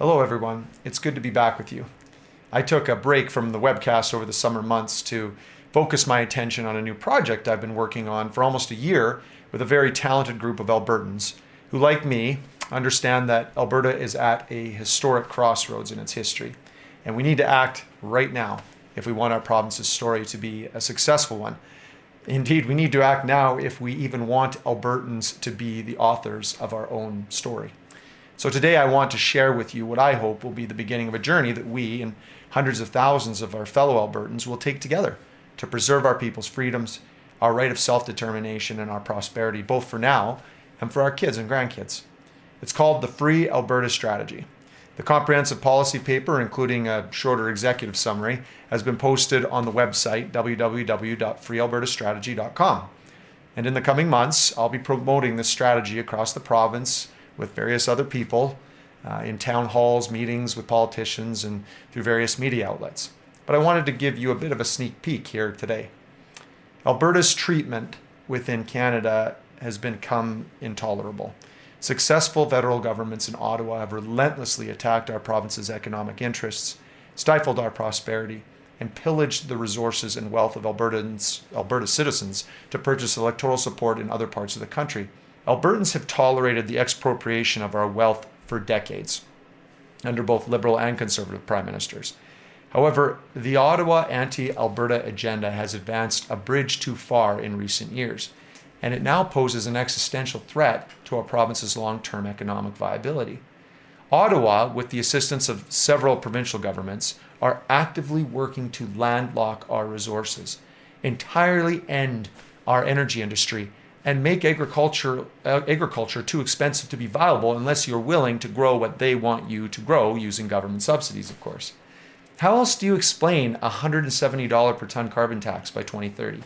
Hello, everyone. It's good to be back with you. I took a break from the webcast over the summer months to focus my attention on a new project I've been working on for almost a year with a very talented group of Albertans who, like me, understand that Alberta is at a historic crossroads in its history, and we need to act right now if we want our province's story to be a successful one. Indeed, we need to act now if we even want Albertans to be the authors of our own story. So today I want to share with you what I hope will be the beginning of a journey that we and hundreds of thousands of our fellow Albertans will take together to preserve our people's freedoms, our right of self-determination, and our prosperity, both for now and for our kids and grandkids. It's called the Free Alberta Strategy. The comprehensive policy paper, including a shorter executive summary, has been posted on the website www.freealbertastrategy.com. And in the coming months, I'll be promoting this strategy across the province with various other people in town halls, meetings with politicians, and through various media outlets. But I wanted to give you a bit of a sneak peek here today. Alberta's treatment within Canada has become intolerable. Successful federal governments in Ottawa have relentlessly attacked our province's economic interests, stifled our prosperity, and pillaged the resources and wealth of Alberta citizens to purchase electoral support in other parts of the country. Albertans have tolerated the expropriation of our wealth for decades, under both Liberal and Conservative prime ministers. However, the Ottawa anti-Alberta agenda has advanced a bridge too far in recent years, and it now poses an existential threat to our province's long-term economic viability. Ottawa, with the assistance of several provincial governments, are actively working to landlock our resources, entirely end our energy industry, and make agriculture too expensive to be viable unless you're willing to grow what they want you to grow using government subsidies, of course. How else do you explain a $170 per ton carbon tax by 2030?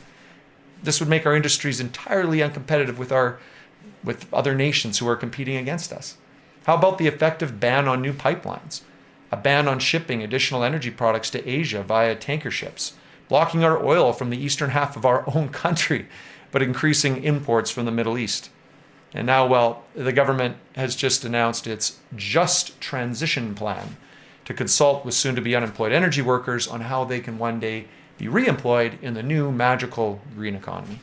This would make our industries entirely uncompetitive with other nations who are competing against us. How about the effective ban on new pipelines? A ban on shipping additional energy products to Asia via tanker ships, blocking our oil from the eastern half of our own country, but increasing imports from the Middle East. And now, well, the government has just announced its Just Transition Plan to consult with soon-to-be unemployed energy workers on how they can one day be re-employed in the new magical green economy.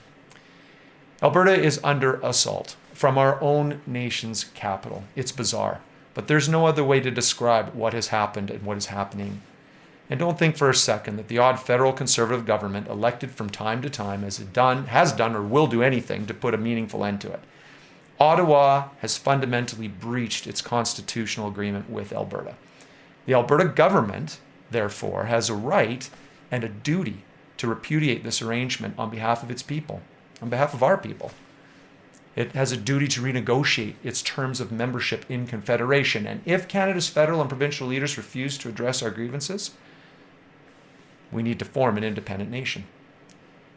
Alberta is under assault from our own nation's capital. It's bizarre, but there's no other way to describe what has happened and what is happening. And don't think for a second that the odd federal Conservative government elected from time to time has done or will do anything to put a meaningful end to it. Ottawa has fundamentally breached its constitutional agreement with Alberta. The Alberta government, therefore, has a right and a duty to repudiate this arrangement on behalf of its people, on behalf of our people. It has a duty to renegotiate its terms of membership in Confederation. And if Canada's federal and provincial leaders refuse to address our grievances, we need to form an independent nation.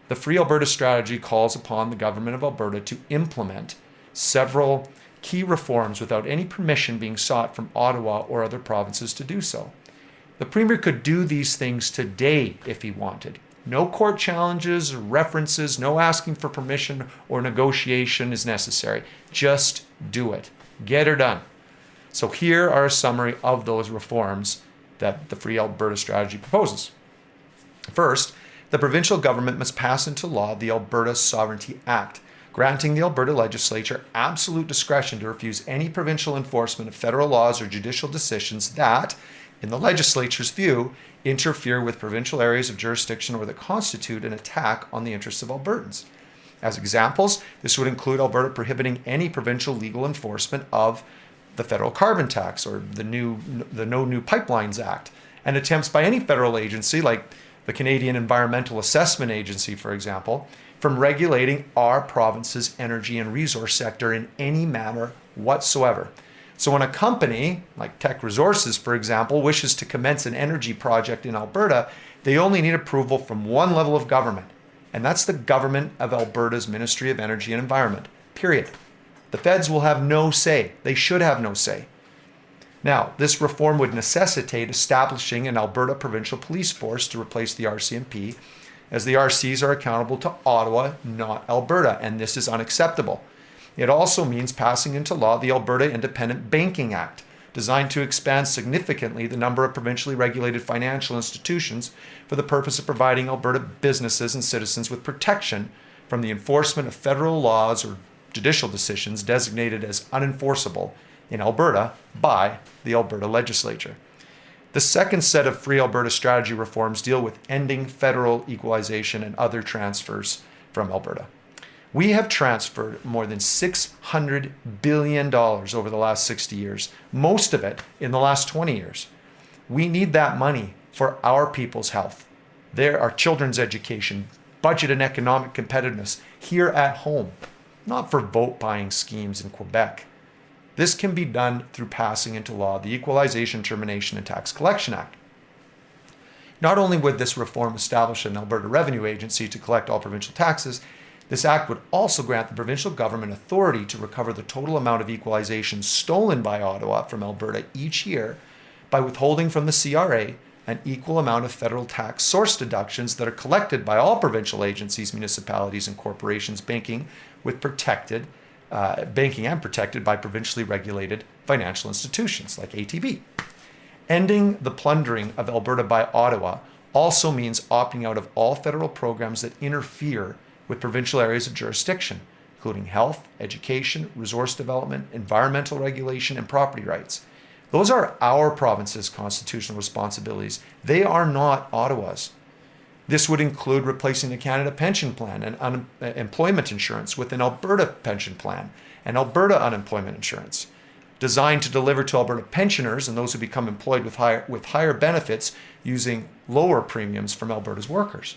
The Free Alberta Strategy calls upon the government of Alberta to implement several key reforms without any permission being sought from Ottawa or other provinces to do so. The Premier could do these things today if he wanted. No court challenges or references, no asking for permission or negotiation is necessary. Just do it. Get her done. So here are a summary of those reforms that the Free Alberta Strategy proposes. First, the provincial government must pass into law the Alberta Sovereignty Act, granting the Alberta legislature absolute discretion to refuse any provincial enforcement of federal laws or judicial decisions that, in the legislature's view, interfere with provincial areas of jurisdiction or that constitute an attack on the interests of Albertans. As examples, this would include Alberta prohibiting any provincial legal enforcement of the federal carbon tax or the No New Pipelines Act, and attempts by any federal agency like the Canadian Environmental Assessment Agency, for example, from regulating our province's energy and resource sector in any manner whatsoever. So when a company, like Teck Resources, for example, wishes to commence an energy project in Alberta, they only need approval from one level of government, and that's the government of Alberta's Ministry of Energy and Environment, period. The feds will have no say. They should have no say. Now, this reform would necessitate establishing an Alberta provincial police force to replace the RCMP, as the RCs are accountable to Ottawa, not Alberta, and this is unacceptable. It also means passing into law the Alberta Independent Banking Act designed to expand significantly the number of provincially regulated financial institutions for the purpose of providing Alberta businesses and citizens with protection from the enforcement of federal laws or judicial decisions designated as unenforceable in Alberta by the Alberta legislature. The second set of Free Alberta Strategy reforms deal with ending federal equalization and other transfers from Alberta. We have transferred more than $600 billion over the last 60 years, most of it in the last 20 years. We need that money for our people's health, our children's education, budget and economic competitiveness here at home, not for vote-buying schemes in Quebec. This can be done through passing into law the Equalization, Termination, and Tax Collection Act. Not only would this reform establish an Alberta Revenue Agency to collect all provincial taxes, this act would also grant the provincial government authority to recover the total amount of equalization stolen by Ottawa from Alberta each year by withholding from the CRA an equal amount of federal tax source deductions that are collected by all provincial agencies, municipalities, and corporations banking and protected by provincially regulated financial institutions like ATB. Ending the plundering of Alberta by Ottawa also means opting out of all federal programs that interfere with provincial areas of jurisdiction, including health, education, resource development, environmental regulation, and property rights. Those are our province's constitutional responsibilities. They are not Ottawa's. This would include replacing the Canada Pension Plan and unemployment insurance with an Alberta Pension Plan and Alberta Unemployment Insurance, designed to deliver to Alberta pensioners and those who become employed with higher benefits using lower premiums from Alberta's workers.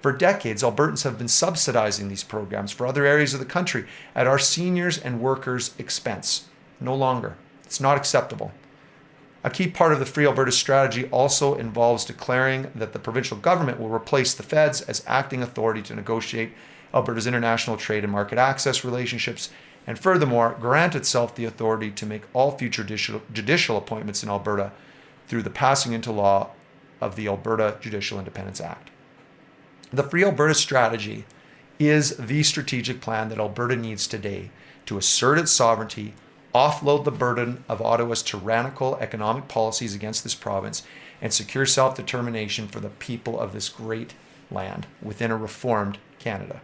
For decades, Albertans have been subsidizing these programs for other areas of the country at our seniors' and workers' expense. No longer. It's not acceptable. A key part of the Free Alberta Strategy also involves declaring that the provincial government will replace the feds as acting authority to negotiate Alberta's international trade and market access relationships, and furthermore, grant itself the authority to make all future judicial appointments in Alberta through the passing into law of the Alberta Judicial Independence Act. The Free Alberta Strategy is the strategic plan that Alberta needs today to assert its sovereignty, offload the burden of Ottawa's tyrannical economic policies against this province, and secure self-determination for the people of this great land within a reformed Canada.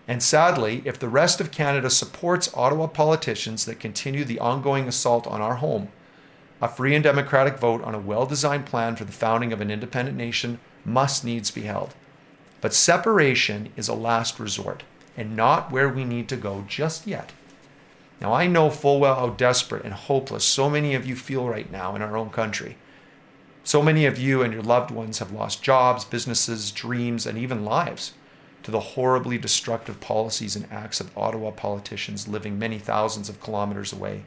And sadly, if the rest of Canada supports Ottawa politicians that continue the ongoing assault on our home, a free and democratic vote on a well-designed plan for the founding of an independent nation must needs be held. But separation is a last resort and not where we need to go just yet. Now, I know full well how desperate and hopeless so many of you feel right now in our own country. So many of you and your loved ones have lost jobs, businesses, dreams, and even lives to the horribly destructive policies and acts of Ottawa politicians living many thousands of kilometers away,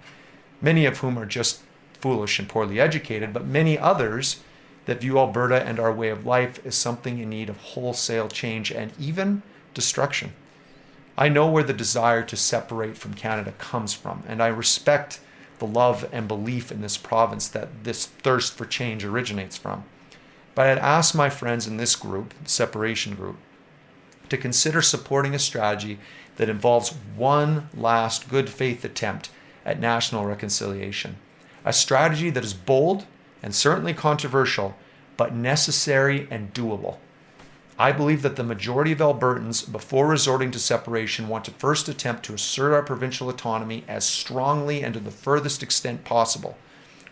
many of whom are just foolish and poorly educated, but many others that view Alberta and our way of life as something in need of wholesale change and even destruction. I know where the desire to separate from Canada comes from, and I respect the love and belief in this province that this thirst for change originates from. But I'd ask my friends in this group, the separation group, to consider supporting a strategy that involves one last good faith attempt at national reconciliation. A strategy that is bold and certainly controversial, but necessary and doable. I believe that the majority of Albertans, before resorting to separation, want to first attempt to assert our provincial autonomy as strongly and to the furthest extent possible,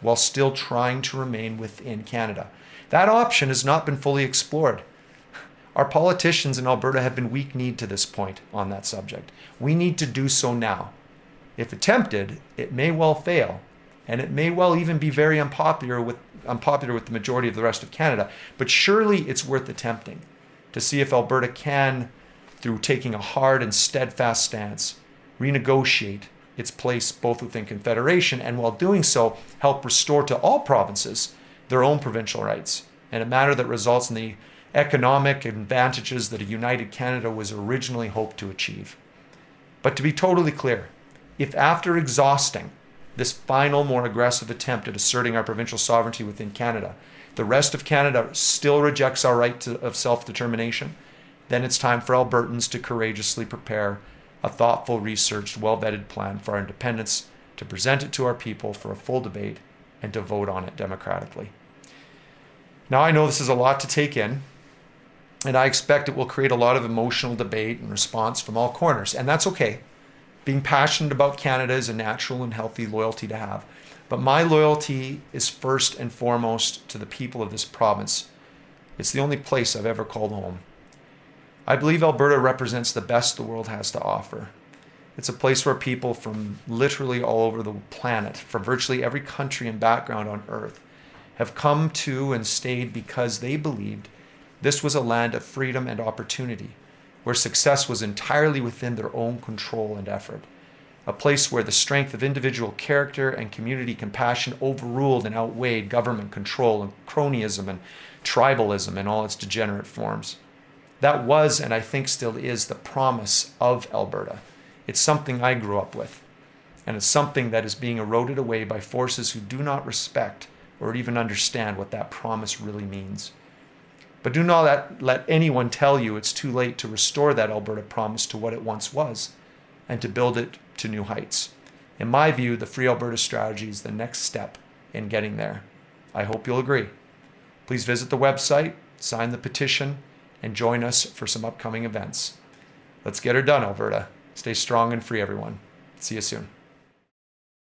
while still trying to remain within Canada. That option has not been fully explored. Our politicians in Alberta have been weak-kneed to this point on that subject. We need to do so now. If attempted, it may well fail, and it may well even be very unpopular with the majority of the rest of Canada, but surely it's worth attempting to see if Alberta can, through taking a hard and steadfast stance, renegotiate its place both within Confederation and, while doing so, help restore to all provinces their own provincial rights in a manner that results in the economic advantages that a united Canada was originally hoped to achieve. But to be totally clear, if after exhausting this final, more aggressive attempt at asserting our provincial sovereignty within Canada, the rest of Canada still rejects our right of self-determination, then it's time for Albertans to courageously prepare a thoughtful, researched, well-vetted plan for our independence, to present it to our people for a full debate and to vote on it democratically. Now, I know this is a lot to take in, and I expect it will create a lot of emotional debate and response from all corners, and that's okay. Being passionate about Canada is a natural and healthy loyalty to have. But my loyalty is first and foremost to the people of this province. It's the only place I've ever called home. I believe Alberta represents the best the world has to offer. It's a place where people from literally all over the planet, from virtually every country and background on earth, have come to and stayed because they believed this was a land of freedom and opportunity, where success was entirely within their own control and effort. A place where the strength of individual character and community compassion overruled and outweighed government control and cronyism and tribalism in all its degenerate forms. That was, and I think still is, the promise of Alberta. It's something I grew up with, and it's something that is being eroded away by forces who do not respect or even understand what that promise really means. But do not let anyone tell you it's too late to restore that Alberta promise to what it once was and to build it to new heights. In my view, the Free Alberta Strategy is the next step in getting there. I hope you'll agree. Please visit the website, sign the petition, and join us for some upcoming events. Let's get her done, Alberta. Stay strong and free, everyone. See you soon.